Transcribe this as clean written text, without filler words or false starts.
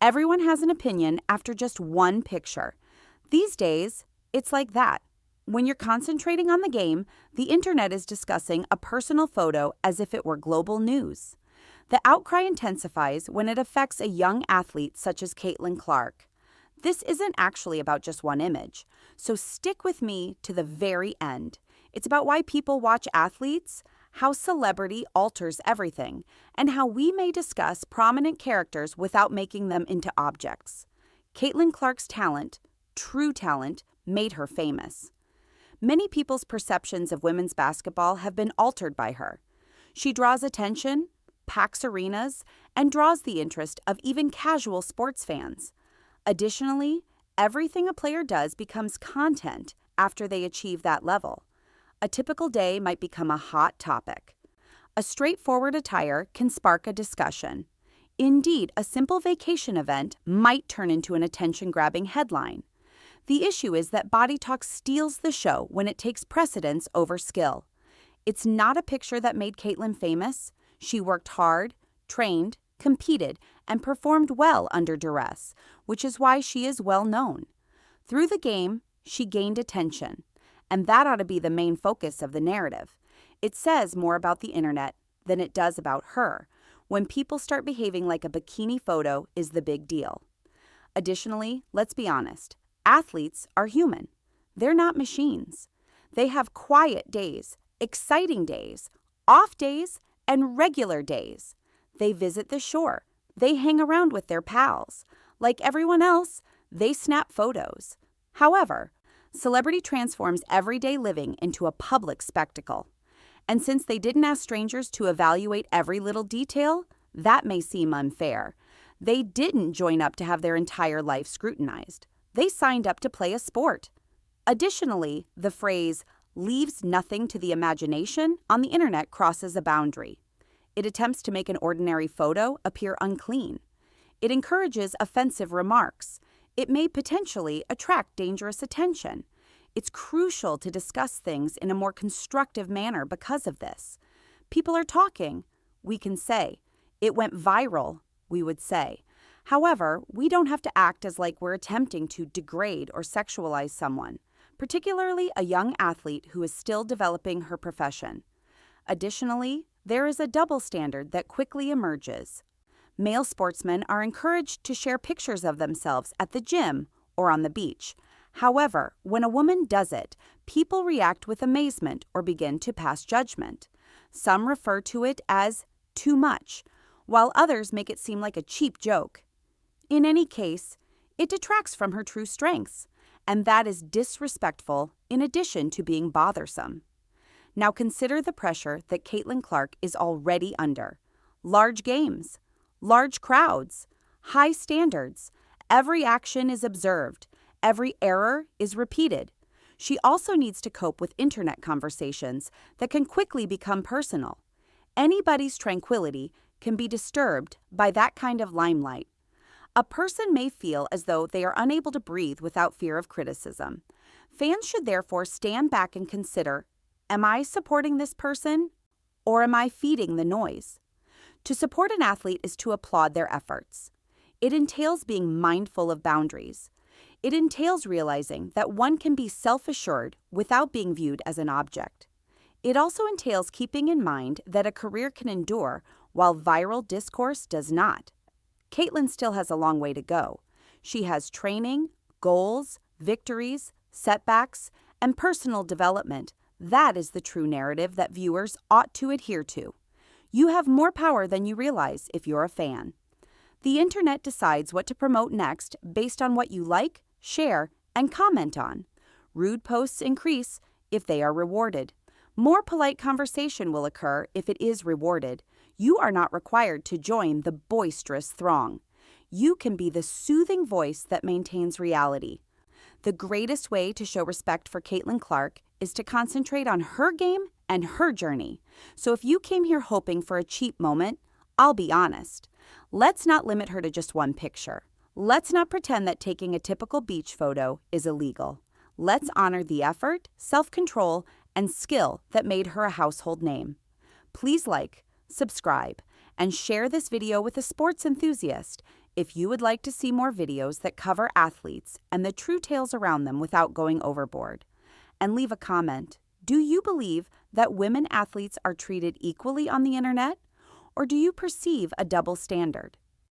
Everyone has an opinion after just one picture. These days, it's like that. When you're concentrating on the game, the internet is discussing a personal photo as if it were global news. The outcry intensifies when it affects a young athlete such as Caitlin Clark. This isn't actually about just one image, so stick with me to the very end. It's about why people watch athletes, how celebrity alters everything, and how we may discuss prominent characters without making them into objects. Caitlin Clark's talent, true talent, made her famous. Many people's perceptions of women's basketball have been altered by her. She draws attention, packs arenas, and draws the interest of even casual sports fans. Additionally, everything a player does becomes content after they achieve that level. A typical day might become a hot topic. A straightforward attire can spark a discussion. Indeed, a simple vacation event might turn into an attention-grabbing headline. The issue is that body talk steals the show when it takes precedence over skill. It's not a picture that made Caitlin famous. She worked hard, trained, competed, and performed well under duress, which is why she is well known. Through the game, she gained attention, and that ought to be the main focus of the narrative. It says more about the internet than it does about her. When people start behaving like a bikini photo is the big deal. Additionally, let's be honest, athletes are human. They're not machines. They have quiet days, exciting days, off days, and regular days. They visit the shore. They hang around with their pals. Like everyone else, they snap photos. However, celebrity transforms everyday living into a public spectacle. And since they didn't ask strangers to evaluate every little detail, that may seem unfair. They didn't join up to have their entire life scrutinized. They signed up to play a sport. Additionally, the phrase leaves nothing to the imagination on the internet crosses a boundary. It attempts to make an ordinary photo appear unclean. It encourages offensive remarks. It may potentially attract dangerous attention. It's crucial to discuss things in a more constructive manner because of this. People are talking, we can say. It went viral, we would say. However, we don't have to act as like we're attempting to degrade or sexualize someone, particularly a young athlete who is still developing her profession. Additionally, there is a double standard that quickly emerges. Male sportsmen are encouraged to share pictures of themselves at the gym or on the beach. However, when a woman does it, people react with amazement or begin to pass judgment. Some refer to it as too much, while others make it seem like a cheap joke. In any case, it detracts from her true strengths, and that is disrespectful in addition to being bothersome. Now consider the pressure that Caitlin Clark is already under. Large games, large crowds, high standards. Every action is observed. Every error is repeated. She also needs to cope with internet conversations that can quickly become personal. Anybody's tranquility can be disturbed by that kind of limelight. A person may feel as though they are unable to breathe without fear of criticism. Fans should therefore stand back and consider, am I supporting this person or am I feeding the noise? To support an athlete is to applaud their efforts. It entails being mindful of boundaries. It entails realizing that one can be self-assured without being viewed as an object. It also entails keeping in mind that a career can endure while viral discourse does not. Caitlin still has a long way to go. She has training, goals, victories, setbacks, and personal development. That is the true narrative that viewers ought to adhere to. You have more power than you realize if you're a fan. The internet decides what to promote next based on what you like, share, and comment on. Rude posts increase if they are rewarded. More polite conversation will occur if it is rewarded. You are not required to join the boisterous throng. You can be the soothing voice that maintains reality. The greatest way to show respect for Caitlin Clark is to concentrate on her game and her journey. So if you came here hoping for a cheap moment, I'll be honest. Let's not limit her to just one picture. Let's not pretend that taking a typical beach photo is illegal. Let's honor the effort, self-control, and skill that made her a household name. Please like, subscribe, and share this video with a sports enthusiast. if you would like to see more videos that cover athletes and the true tales around them without going overboard. And leave a comment. Do you believe that women athletes are treated equally on the internet? Or do you perceive a double standard?